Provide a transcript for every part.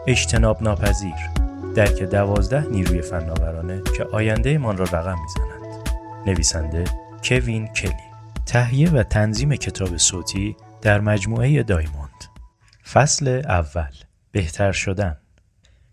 اجتناب ناپذیر، درک 12 نیروی فناورانه که آینده من را رقم میزنند. نویسنده کوین کلی. تهیه و تنظیم کتاب صوتی در مجموعه دایموند. فصل اول. بهتر شدن.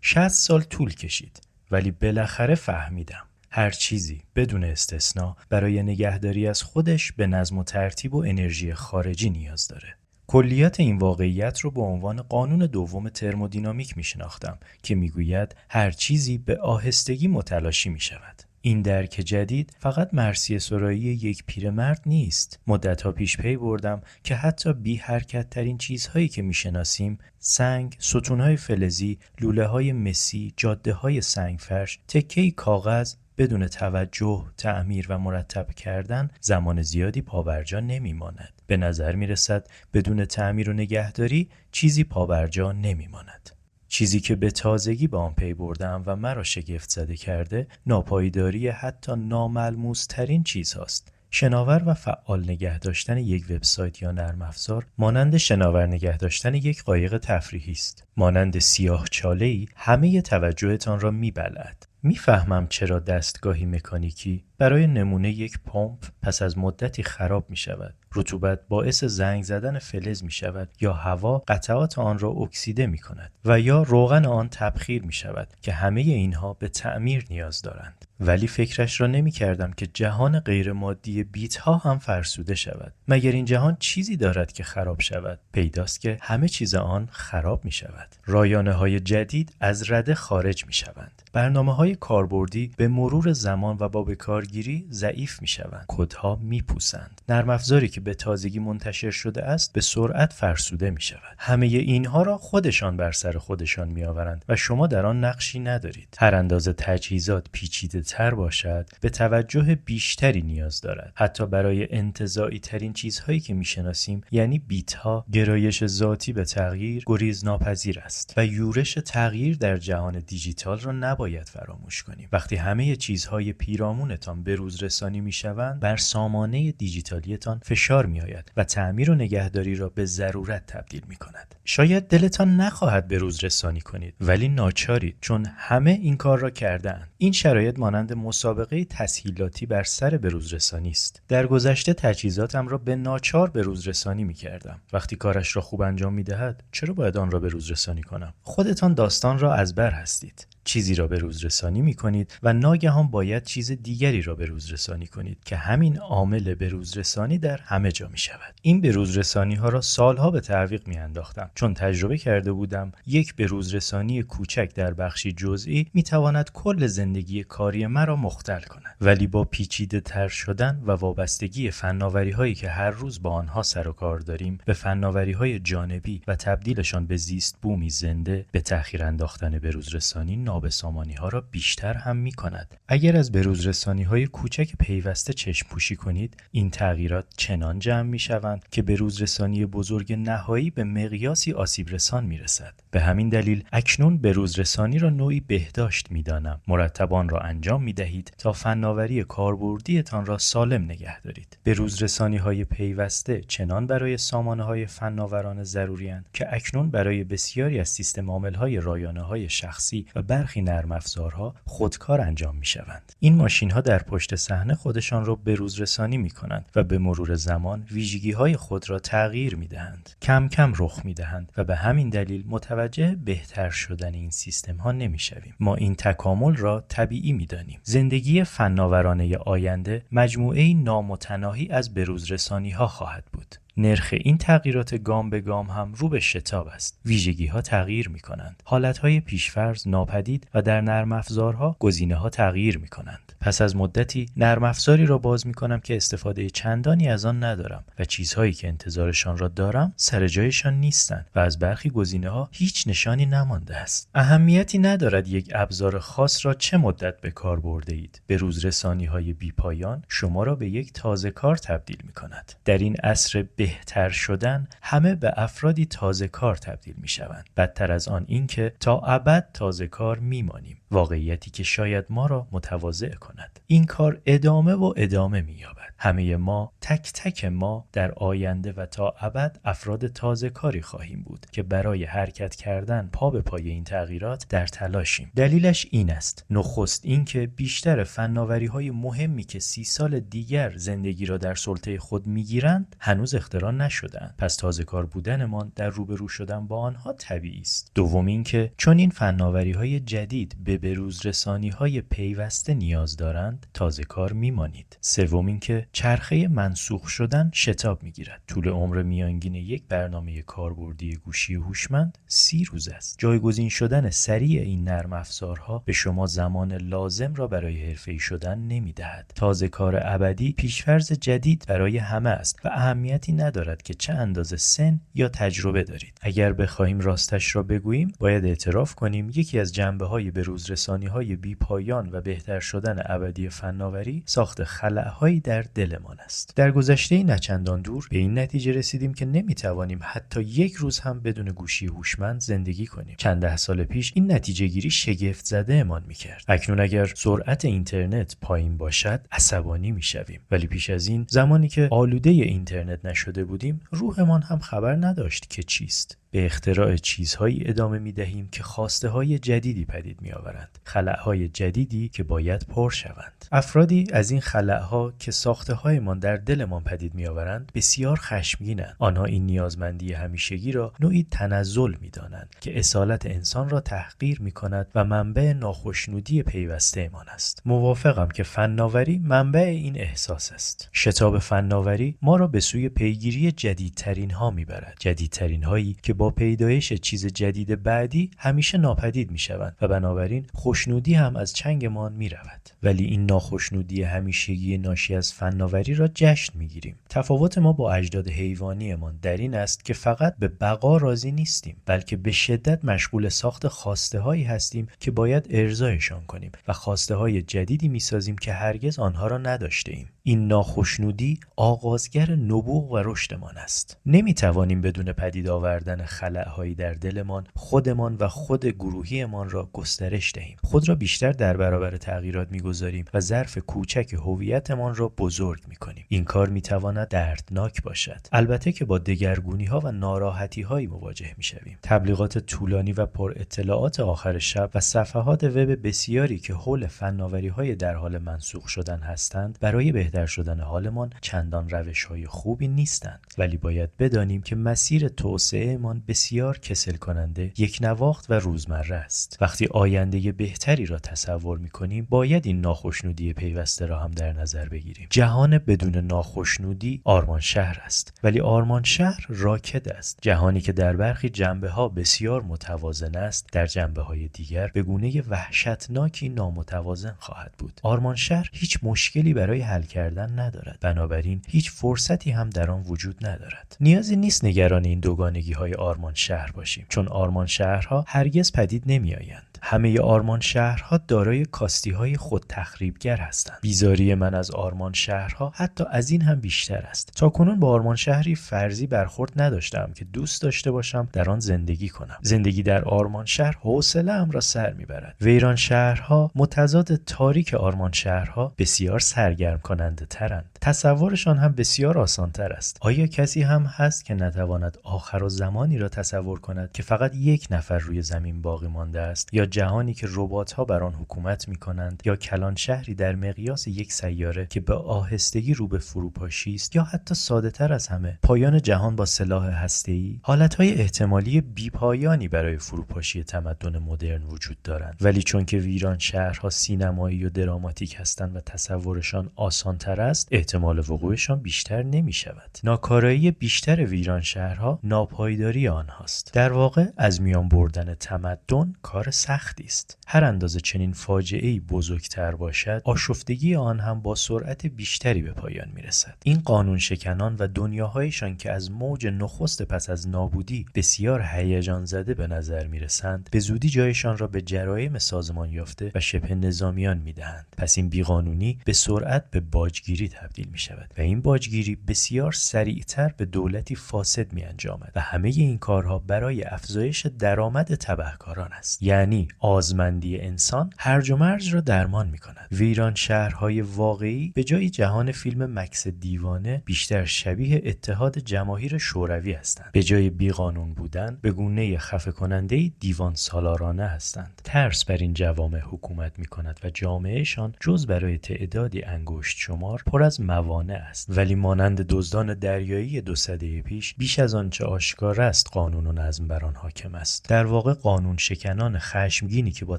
60 سال طول کشید ولی بالاخره فهمیدم هر چیزی بدون استثنا برای نگهداری از خودش به نظم و ترتیب و انرژی خارجی نیاز داره. کلیات این واقعیت رو به عنوان قانون دوم ترمودینامیک میشناختم که میگوید هر چیزی به آهستگی متلاشی میشود. این درک جدید فقط مرثیه سرایی یک پیرمرد نیست. مدت‌ها پیش پی بردم که حتی بی حرکت ترین چیزهایی که میشناسیم، سنگ، ستونهای فلزی، لوله‌های مسی، جاده‌های سنگفرش، تکه‌ای کاغذ، بدون توجه، تعمیر و مرتب کردن زمان زیادی پابرجا نمیماند. به نظر میرسد بدون تعمیر و نگهداری چیزی پابرجا نمیماند. چیزی که به تازگی به آن پی بردم و مرا شگفت زده کرده، ناپایداری حتی ناملموس ترین چیزهاست. شناور و فعال نگه داشتن یک وبسایت یا نرم افزار مانند شناور نگه داشتن یک قایق تفریحی است. مانند سیاه‌چاله‌ای همه توجهتان را میبلعد. میفهمم چرا دستگاهی مکانیکی برای نمونه یک پمپ پس از مدتی خراب می شود. رطوبت باعث زنگ زدن فلز می شود یا هوا قطعات آن را اکسیده می کند و یا روغن آن تبخیر می شود که همه اینها به تعمیر نیاز دارند. ولی فکرش را نمی کردم که جهان غیر مادی بیت ها هم فرسوده شود. مگر این جهان چیزی دارد که خراب شود؟ پیداست که همه چیز آن خراب می شود. رایانه های جدید از رده خارج می شوند. برنامه‌های کاربردی به مرور زمان و با بکارگیری ضعیف می‌شوند. کدها میپوسند. نرم افزاری که به تازگی منتشر شده است به سرعت فرسوده می‌شود. همه اینها را خودشان بر سر خودشان می‌آورند و شما در آن نقشی ندارید. هر اندازه تجهیزات پیچیده‌تر باشد، به توجه بیشتری نیاز دارد. حتی برای انتزاعی ترین چیزهایی که می‌شناسیم، یعنی بیت‌ها، گرایش ذاتی به تغییر گریزناپذیر است و یورش تغییر در جهان دیجیتال را باید فراموش کنیم. وقتی همه چیزهای پیرامونتان به روز رسانی میشوند، بر سامانه دیجیتالیتان فشار میآید و تعمیر و نگهداری را به ضرورت تبدیل میکند. شاید دلتان نخواهد به روز رسانی کنید، ولی ناچارید، چون همه این کار را کرده‌اند. این شرایط مانند مسابقه تسهیلاتی بر سر به روز رسانی است. در گذشته تجهیزاتم را به ناچار به روز رسانی میکردم. وقتی کارش را خوب انجام میدهد، چرا باید آن را به روز رسانی کنم؟ خودتان داستان را از بر هستید. چیزی را به روز رسانی می کنید و ناگهان باید چیز دیگری را به روز رسانی کنید که همین عامل به روز رسانی در همه جا می شود. این به روز رسانی ها را سالها به تعویق می انداختم، چون تجربه کرده بودم یک به روز رسانی کوچک در بخشی جزئی می تواند کل زندگی کاری مرا مختل کند. ولی با پیچیده تر شدن و وابستگی فناوری هایی که هر روز با آنها سر و کار داریم به فناوری های جانبی و تبدیلشان به زیست بومی زنده، به تأخیر انداختن به روز رسانی نابسامانی ها را بیشتر هم می کند. اگر از بروز رسانی های کوچک پیوسته چشم پوشی کنید، این تغییرات چنان جمع می شوند که بروز رسانی بزرگ نهایی به مقیاسی آسیب رسان می رسد. به همین دلیل اکنون بروز رسانی را نوعی بهداشت می دانم. مرتب آن را انجام می دهید تا فناوری کاربردیتان را سالم نگه دارید. بروز رسانی های پیوسته چنان برای سامانه های فناورانه ضروری اند که اکنون برای بسیاری از سیستم عامل های رایانه های شخصی و برخی نرم افزارها خودکار انجام می شوند. این ماشین ها در پشت صحنه خودشان را به روز رسانی می کنند و به مرور زمان ویژگی های خود را تغییر می دهند. کم کم رخ می دهند و به همین دلیل متوجه بهتر شدن این سیستم ها نمی شویم. ما این تکامل را طبیعی می دانیم. زندگی فناورانه آینده مجموعه نامتناهی از به روز رسانی ها خواهد بود. نرخ این تغییرات گام به گام هم رو به شتاب است. ویژگی ها تغییر می کنند. حالت های پیشفرض ناپدید و در نرم افزارها گزینه ها تغییر می کنند. پس از مدتی نرم افزاری را باز می کنم که استفاده چندانی از آن ندارم و چیزهایی که انتظارشان را دارم سر جایشان نیستند و از برخی گزینه ها هیچ نشانی نمانده است. اهمیتی ندارد یک ابزار خاص را چه مدت به کار برده اید. به روز رسانی های بی پایان شما را به یک تازه کار تبدیل می کند. در این عصر بهتر شدن همه به افرادی تازه کار تبدیل می شوند. بدتر از آن این که تا ابد تازه کار می مانیم. واقعیتی که شاید ما را متواضع کند. کند. این کار ادامه و ادامه می‌یابد. همه ما، تک تک ما در آینده و تا ابد افراد تازه کاری خواهیم بود که برای حرکت کردن پا به پای این تغییرات در تلاشیم. دلیلش این است: نخست اینکه بیشتر فناوری‌های مهمی که 30 سال دیگر زندگی را در سلطه خود می‌گیرند هنوز اختراع نشده‌اند. پس تازه کار بودنمان در روبرو شدن با آنها طبیعی است. دوم اینکه چون این فناوری‌های جدید به بروز رسانی‌های پیوسته نیاز دارند، تازه کار می‌مانید. سوم اینکه چرخه منسوخ شدن شتاب می‌گیرد. طول عمر میانگین یک برنامه کاربردی گوشی هوشمند 30 روز است. جایگزین شدن سریع این نرم افزارها به شما زمان لازم را برای حرفه‌ای شدن نمی‌دهد. تازه کار ابدی پیشفرض جدید برای همه است و اهمیتی ندارد که چه اندازه سن یا تجربه دارید. اگر بخواهیم راستش را بگوییم، باید اعتراف کنیم یکی از جنبه‌های بروز رسانی‌های بی‌پایان و بهتر شدن ابدی فناوری ساخت خلأهایی در دلمان است. در گذشته نچندان دور به این نتیجه رسیدیم که نمی‌توانیم حتی یک روز هم بدون گوشی هوشمند زندگی کنیم. چند ده سال پیش این نتیجه گیری شگفت زده امان می‌کرد. اکنون اگر سرعت اینترنت پایین باشد عصبانی می‌شویم، ولی پیش از این زمانی که آلوده اینترنت نشده بودیم روحمان هم خبر نداشت که چیست. به اختراع چیزهایی ادامه می‌دهیم که خواسته‌های جدیدی پدید می‌آورند، خلأهای جدیدی که باید پر شوند. افرادی از این خلأها که ساخته‌هایمان در دلمان پدید می‌آورند بسیار خشمگینند. آنها این نیازمندی همیشگی را نوعی تنزل می‌دانند که اصالت انسان را تحقیر می‌کند و منبع ناخشنودی پیوسته‌مان است. موافقم که فناوری منبع این احساس است. شتاب فناوری ما را به سوی پیگیری جدیدترین‌ها می‌برد. جدیدترین‌هایی که با پیدایش چیز جدید بعدی همیشه ناپدید می‌شوند و بنابراین خوشنودی هم از چنگمان می‌رود. ولی این ناخشنودی همیشگی ناشی از فناوری را جشن می‌گیریم. تفاوت ما با اجداد حیوانیمان در این است که فقط به بقا راضی نیستیم، بلکه به شدت مشغول ساخت خواسته‌هایی هستیم که باید ارضایشان کنیم و خواسته‌های جدیدی می‌سازیم که هرگز آنها را نداشته‌ایم. این ناخشنودی آغازگر نبوغ و رشدمان است. نمی‌توانیم بدون پدید آوردن خلأهایی در دلمان خودمان و خود گروهیمان را گسترش دهیم. خود را بیشتر در برابر تغییرات می‌گذاریم و ظرف کوچک هویتمان را بزرگ می‌کنیم. این کار می‌تواند دردناک باشد، البته که با دگرگونی‌ها و ناراحتی‌هایی مواجه می‌شویم. تبلیغات طولانی و پر اطلاعات آخر شب و صفحات وب بسیاری که حول فناوری‌های در حال منسوخ شدن هستند برای بهتر شدن حالمان چندان روش‌های خوبی نیستند، ولی باید بدانیم که مسیر توسعه‌مان بسیار کسل کننده، یک نواخت و روزمره است. وقتی آینده بهتری را تصور می‌کنیم، باید این ناخشنودی پیوسته را هم در نظر بگیریم. جهان بدون ناخشنودی آرمان شهر است، ولی آرمان شهر راکد است. جهانی که در برخی جنبه‌ها بسیار متوازن است، در جنبه‌های دیگر به گونه وحشتناکی نامتوازن خواهد بود. آرمان شهر هیچ مشکلی برای حل کردن ندارد، بنابراین هیچ فرصتی هم در آن وجود ندارد. نیازی نیست نگران این دوگانگی‌های آرمان شهر باشیم، چون آرمان شهرها هرگز پدید نمی‌آیند. همه آرمان شهرها دارای کاستی‌های خود تخریبگر هستند. بیزاری من از آرمان شهرها حتی از این هم بیشتر است. تاکنون با آرمان شهری فرضی برخورد نداشتم که دوست داشته باشم در آن زندگی کنم. زندگی در آرمان شهر حوصله‌ام را سر میبرد. ویران شهرها متضاد تاریک آرمان شهرها بسیار سرگرم کننده ترند. تصورشان هم بسیار آسان تر است. آیا کسی هم هست که نتواند آخر زمانی را تصور کند که فقط یک نفر روی زمین باقی مانده است، یا جهانی که ربات‌ها بر آن حکومت می‌کنند، یا کلان شهری در مقیاس یک سیاره که به آهستگی رو به فروپاشی است، یا حتی ساده‌تر از همه پایان جهان با سلاح هسته‌ای؟ حالت‌های احتمالی بی‌پایانی برای فروپاشی تمدن مدرن وجود دارند، ولی چون که ویران شهرها سینمایی و دراماتیک هستند و تصورشان آسان‌تر است، احتمال وقوعشان بیشتر نمی‌شود. ناکارایی بیشتر ویران شهرها ناپایداری آنهاست. در واقع از میان بردن تمدن کار سختی است. هر اندازه چنین فاجعه‌ای بزرگتر باشد، آشفتگی آن هم با سرعت بیشتری به پایان میرسد. این قانون شکنان و دنیاهایشان که از موج نخست پس از نابودی بسیار هیجان زده به نظر میرسند، به زودی جایشان را به جرایم سازمان یافته و شبه نظامیان میدهند. پس این بیقانونی به سرعت به باجگیری تبدیل تشکیل می شود و این باجگیری بسیار سریعتر به دولتی فاسد می انجامد و همه این کارها برای افزایش درآمد تبهکاران است. یعنی آزمندی انسان هرج و مرج را درمان می کند. ویران شهرهای واقعی به جای جهان فیلم مکس دیوانه بیشتر شبیه اتحاد جماهیر شوروی هستند. به جای بیقانون بودن به گونه خفه کننده دیوان سالارانه هستند. ترس بر این جوامع حکومت می کند و جامعهشان جز برای تعدادی انگشت شمار پر از موانع است. ولی مانند دزدان دریایی 2 سده پیش بیش از آنچه آشکار است قانون و نظم بر آن حاکم است. در واقع قانون شکنان خشمگینی که با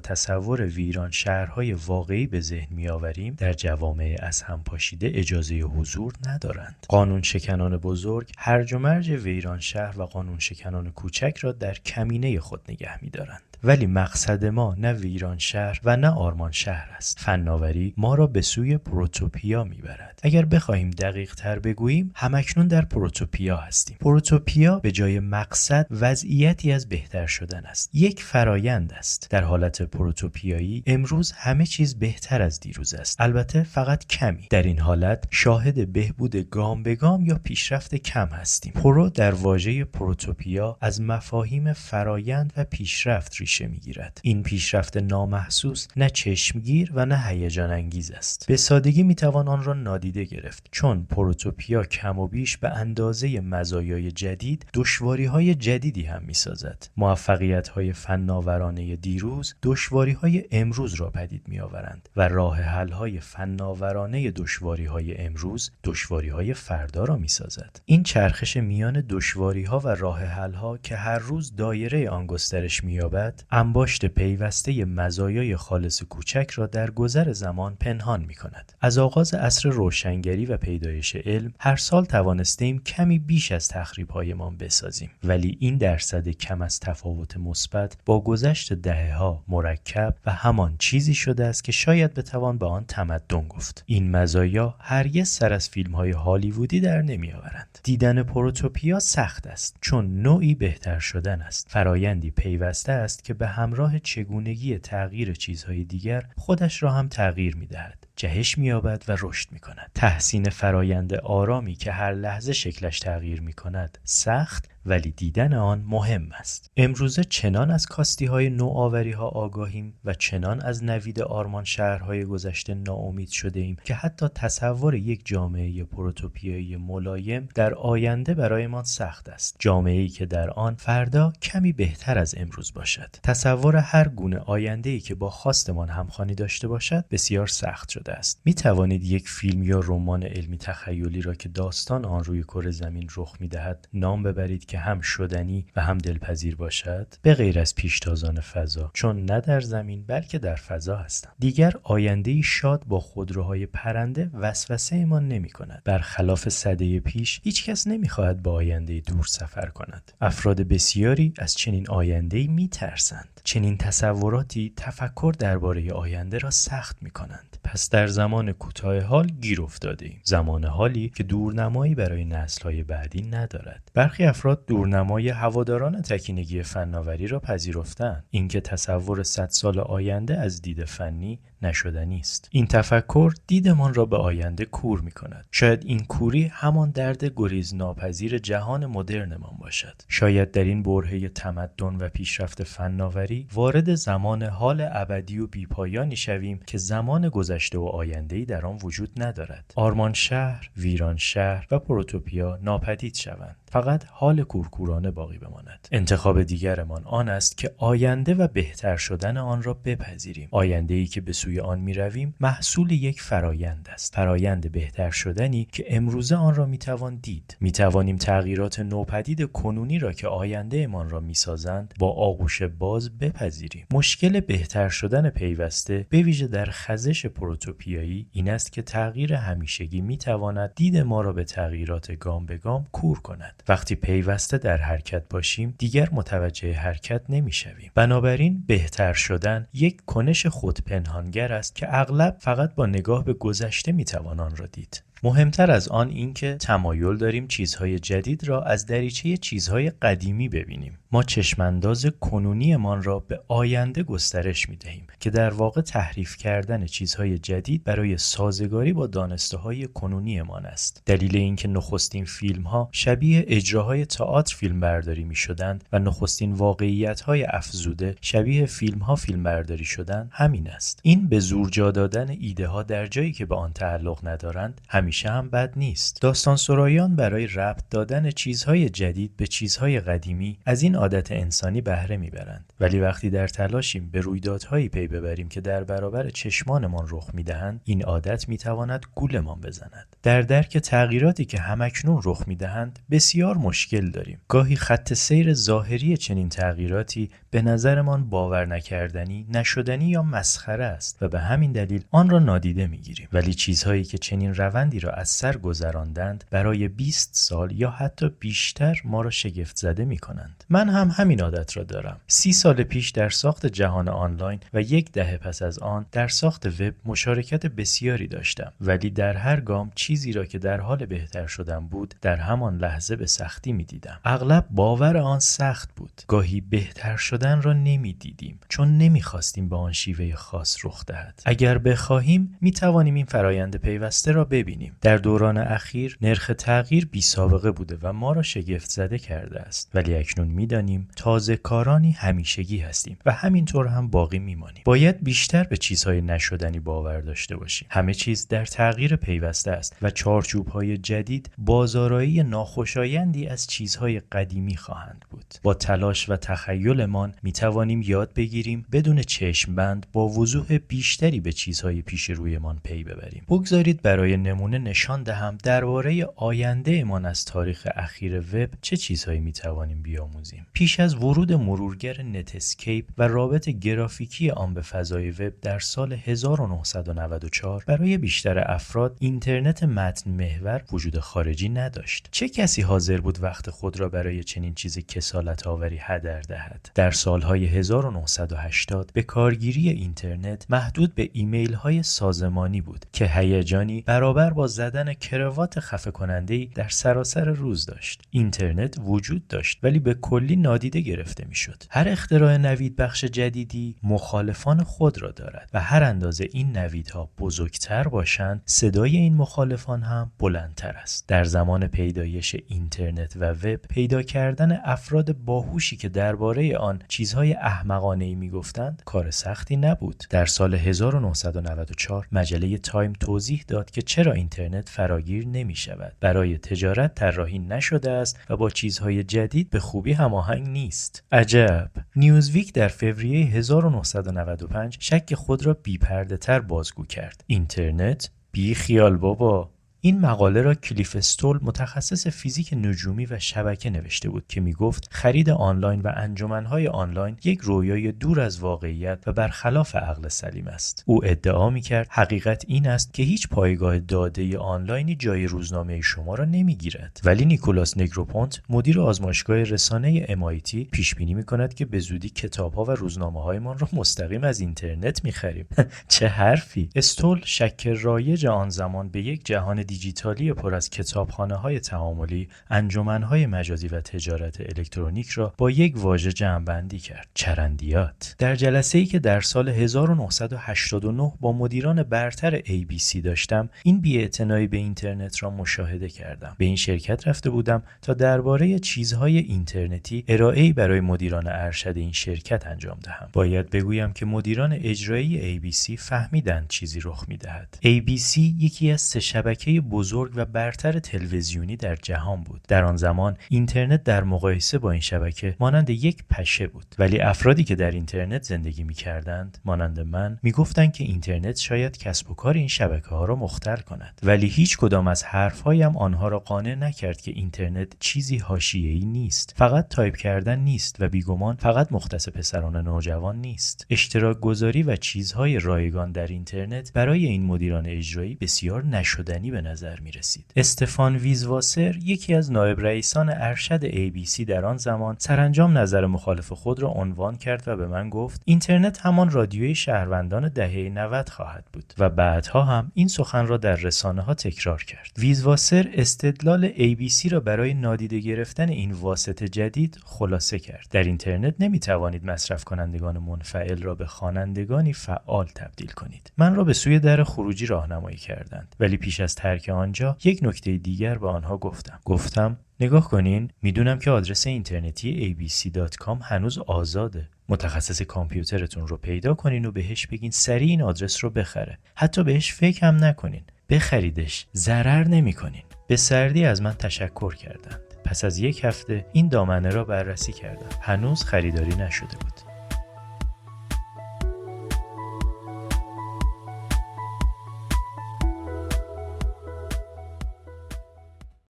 تصور ویران شهرهای واقعی به ذهن می‌آوریم در جوامع از هم پاشیده اجازه حضور ندارند. قانون شکنان بزرگ هرج و مرج ویران شهر و قانون شکنان کوچک را در کمینه خود نگه می‌دارند. ولی مقصد ما نه ویران شهر و نه آرمان شهر است. فناوری ما را به سوی پروتوپیا میبرد. اگر بخواهیم دقیق تر بگوییم همکنون در پروتوپیا هستیم. پروتوپیا به جای مقصد وضعیتی از بهتر شدن است. یک فرایند است. در حالت پروتوپیایی امروز همه چیز بهتر از دیروز است. البته فقط کمی. در این حالت شاهد بهبود گام به گام یا پیشرفت کم هستیم. پرو در واژه پروتوپیا از مفاهیم فرایند و پیشرفت ریشه میگیرد. این پیشرفت نامحسوس نه چشمگیر و نه هیجان انگیز است. به سادگی میتوان آن را نادیده گرفت، چون پروتوپیا کم و بیش به اندازه مزایای جدید دشواری‌های جدیدی هم میسازد. موفقیت‌های فناورانه دیروز دشواری‌های امروز را پدید میآورند و راه حل‌های فناورانه دشواری‌های امروز دشواری‌های فردا را میسازد. این چرخش میان دشواری‌ها و راه حل‌ها که هر روز دایره آن گسترش می‌یابد، انباشت پیوسته مزایای خالص کوچک را در گذر زمان پنهان می‌کند. از آغاز عصر روشنگری و پیدایش علم هر سال توانستیم کمی بیش از تخریب‌هایمان بسازیم، ولی این درصد کم از تفاوت مثبت با گذشت دهه‌ها مرکب و همان چیزی شده است که شاید بتوان به آن تمدن گفت. این مزایا هرگز سر از فیلم‌های هالیوودی در نمی‌آورند. دیدن پروتوپیا سخت است، چون نوعی بهتر شدن است. فرایندی پیوسته است که به همراه چگونگی تغییر چیزهای دیگر خودش را هم تغییر می‌دهد، جهش می‌یابد و رشد می‌کند. تحسین فرایند آرامی که هر لحظه شکلش تغییر می‌کند سخت، ولی دیدن آن مهم است. امروزه چنان از کاستی‌های نوآوری‌ها آگاهیم و چنان از نوید آرمان شهرهای گذشته ناامید شده‌ایم که حتی تصور یک جامعه پروتوپیایی ملایم در آینده برایمان سخت است. جامعه‌ای که در آن فردا کمی بهتر از امروز باشد. تصور هر گونه آینده‌ای که با خواستمان همخوانی داشته باشد بسیار سخت شده است. می توانید یک فیلم یا رمان علمی تخیلی را که داستان آن روی کره زمین رخ می‌دهد نام ببرید که هم شدنی و هم دلپذیر باشد، به غیر از پیشتازان فضا، چون نه در زمین بلکه در فضا هستند. دیگر آینده‌ای شاد با خودروهای پرنده وسوسه ایمان نمی‌کند. برخلاف سده پیش هیچ کس نمی‌خواهد به آینده دور سفر کند. افراد بسیاری از چنین آینده‌ای می‌ترسند. چنین تصوراتی تفکر درباره آینده را سخت می‌کنند. پس در زمان کوتاه حال گیر افتاده‌ایم. زمان حالی که دورنمایی برای نسل‌های بعدی ندارد. برخی افراد دورنمای هواداران تکینگی فناوری را پذیرفتند. اینکه تصور 100 سال آینده از دید فنی نشدنی است. این تفکر دیدمان را به آینده کور می‌کند. شاید این کوری همان درد گریز ناپذیر جهان مدرنمان باشد. شاید در این برهه تمدن و پیشرفت فناوری وارد زمان حال ابدی و بی‌پایانی شویم که زمان گذشته و آینده‌ای در آن وجود ندارد. آرمان شهر، ویران شهر و پروتوپیا ناپدید شوند. فقط حال کورکورانه باقی بماند. انتخاب دیگرمان آن است که آینده و بهتر شدن آن را بپذیریم. آینده‌ای که به سوی آن می‌رویم محصول یک فرایند است. فرایند بهتر شدنی که امروزه آن را می‌توان دید. می‌توانیم تغییرات نوپدید کنونی را که آینده‌مان را می‌سازند با آغوش باز بپذیریم. مشکل بهتر شدن پیوسته به ویژه در خزش پروتوپیایی این است که تغییر همیشگی می‌تواند دید ما را به تغییرات گام به گام کور کند. وقتی پیوسته در حرکت باشیم دیگر متوجه حرکت نمی‌شویم. بنابراین بهتر شدن یک کنش خودپنهانگر است که اغلب فقط با نگاه به گذشته می‌توان آن را دید. مهمتر از آن اینکه تمایل داریم چیزهای جدید را از دریچه چیزهای قدیمی ببینیم. ما چشمانداز کنونیمان را به آینده گسترش می‌دهیم که در واقع تحریف کردن چیزهای جدید برای سازگاری با دانسته‌های کنونیمان است. دلیل اینکه نخستین فیلم‌ها شبیه اجراهای تئاتر فیلمبرداری می‌شدند و نخستین واقعیت‌های افزوده شبیه فیلم‌ها فیلمبرداری شدند همین است. این به زور جا دادن ایده‌ها در جایی که به آن تعلق ندارند همیشه هم بد نیست. داستانسرایان برای ربط دادن چیزهای جدید به چیزهای قدیمی از این عادت انسانی بهره میبرند، ولی وقتی در تلاشیم به رویدادهایی پی ببریم که در برابر چشمانمان رخ میدهند، این عادت میتواند گولمان بزند. در درک تغییراتی که همکنون رخ میدهند بسیار مشکل داریم. گاهی خط سیر ظاهری چنین تغییراتی به نظرمان باور نکردنی، نشدنی یا مسخره است و به همین دلیل آن را نادیده میگیریم. ولی چیزهایی که چنین روندی را از سر گذراندند برای 20 سال یا حتی بیشتر ما را شگفت زده میکنند. من هم همین عادت را دارم. 30 سال پیش در ساخت جهان آنلاین و 10 دهه پس از آن در ساخت وب مشارکت بسیاری داشتم، ولی در هر گام چیزی را که در حال بهتر شدن بود در همان لحظه به سختی میدیدم. اغلب باور آن سخت بود. گاهی بهتر شدن را نمیدیدیم چون نمیخواستیم به آن شیوه خاص رخ دهد. اگر بخواهیم میتوانیم این فرایند پیوسته را ببینیم. در دوران اخیر نرخ تغییر بی سابقه بوده و ما را شگفت زده کرده است، ولی اکنون میدانیم تازه کارانی همیشگی هستیم و همینطور هم باقی میمانیم. باید بیشتر به چیزهای نشدنی باور داشته باشیم. همه چیز در تغییر پیوسته است و چارچوب‌های جدید بازآرایی ناخوشایندی از چیزهای قدیمی خواهند بود. با تلاش و تخیلمان میتوانیم یاد بگیریم بدون چشم‌بند با وضوح بیشتری به چیزهای پیش رویمان پی ببریم. بگذارید برای نمونه نشان دهم درباره آیندهمان از تاریخ اخیر وب چه چیزهایی میتوانیم بیاموزیم. پیش از ورود مرورگر نت اسکیپ و رابط گرافیکی آن به فضای وب در سال 1994 برای بیشتر افراد اینترنت متن محور وجود خارجی نداشت. چه کسی حاضر بود وقت خود را برای چنین چیز کسالت‌آوری هدر دهد؟ در سالهای 1980 به کارگیری اینترنت محدود به ایمیل‌های سازمانی بود که هیجانی برابر با زدن کراوات خفه کننده‌ای در سراسر روز داشت. اینترنت وجود داشت ولی به کلی نادیده گرفته میشد. هر اختراع نوید بخش جدیدی مخالفان خود را دارد و هر اندازه این نویدها بزرگتر باشند صدای این مخالفان هم بلندتر است. در زمان پیدایش اینترنت و وب پیدا کردن افراد باهوشی که درباره آن چیزهای احمقانه‌ای میگفتند کار سختی نبود. در سال 1994 مجله تایم توضیح داد که چرا اینترنت فراگیر نمی شود. برای تجارت طراحی نشده است و با چیزهای جدید به خوبی هماهنگ نیست. عجب. نیوزویک در فوریه 1995 شک خود را بی‌پرده تر بازگو کرد. اینترنت؟ بی خیال بابا. این مقاله را کلیف استول متخصص فیزیک نجومی و شبکه نوشته بود که میگفت خرید آنلاین و انجمنهای آنلاین یک رویای دور از واقعیت و برخلاف عقل سلیم است. او ادعا میکرد حقیقت این است که هیچ پایگاه داده آنلاینی جای روزنامه شما را نمیگیرد. ولی نیکولاس نگروپونت مدیر آزمایشگاه رسانه MIT پیش بینی میکند که به زودی کتابها و روزنامه‌هایمان را مستقیم از اینترنت میخریم. چه حرفی. استول شک رایج آن زمان به یک جهان دیجیتالی پر از کتابخانه‌های تعاملی، انجمن‌های مجازی و تجارت الکترونیک را با یک واژه جمع‌بندی کرد: چرندیات. در جلسه‌ای که در سال 1989 با مدیران برتر ABC داشتم، این بی‌اعتنایی به اینترنت را مشاهده کردم. به این شرکت رفته بودم تا درباره چیزهای اینترنتی ارائه‌ای برای مدیران ارشد این شرکت انجام دهم. باید بگویم که مدیران اجرایی ABC فهمیدند چیزی رخ می‌دهد. ABC یکی از 3 شبکه بزرگ و برتر تلویزیونی در جهان بود. در آن زمان اینترنت در مقایسه با این شبکه مانند یک پشه بود، ولی افرادی که در اینترنت زندگی می‌کردند مانند من میگفتند که اینترنت شاید کسب و کار این شبکه‌ها را مختل کند، ولی هیچ کدام از حرف‌هایم آنها را قانع نکرد که اینترنت چیزی حاشیه‌ای نیست، فقط تایپ کردن نیست و بیگمان فقط مختص پسران نوجوان نیست. اشتراک گذاری و چیزهای رایگان در اینترنت برای این مدیران اجرایی بسیار نشدنی به نظر می رسید. استفان ویزواسر، یکی از نایب رئیسان ارشد ABC در آن زمان، سرانجام نظر مخالف خود را عنوان کرد و به من گفت اینترنت همان رادیوی شهروندان دهه 90 خواهد بود و بعدها هم این سخن را در رسانه‌ها تکرار کرد. ویزواسر استدلال ABC را برای نادیده گرفتن این واسطه جدید خلاصه کرد. در اینترنت نمی‌توانید مصرف کنندگان منفعل را به خوانندگانی فعال تبدیل کنید. من را به سوی در خروجی راهنمایی کردند، ولی پیش از ترک آنجا یک نکته دیگر به آنها گفتم نگاه کنین، میدونم که آدرس اینترنتی abc.com هنوز آزاده. متخصص کامپیوترتون رو پیدا کنین و بهش بگین سریع این آدرس رو بخره. حتی بهش فکر هم نکنین. بخریدش، ضرر نمی‌کنین. به سردی از من تشکر کردند. پس از یک هفته این دامنه را بررسی کردم. هنوز خریداری نشده بود.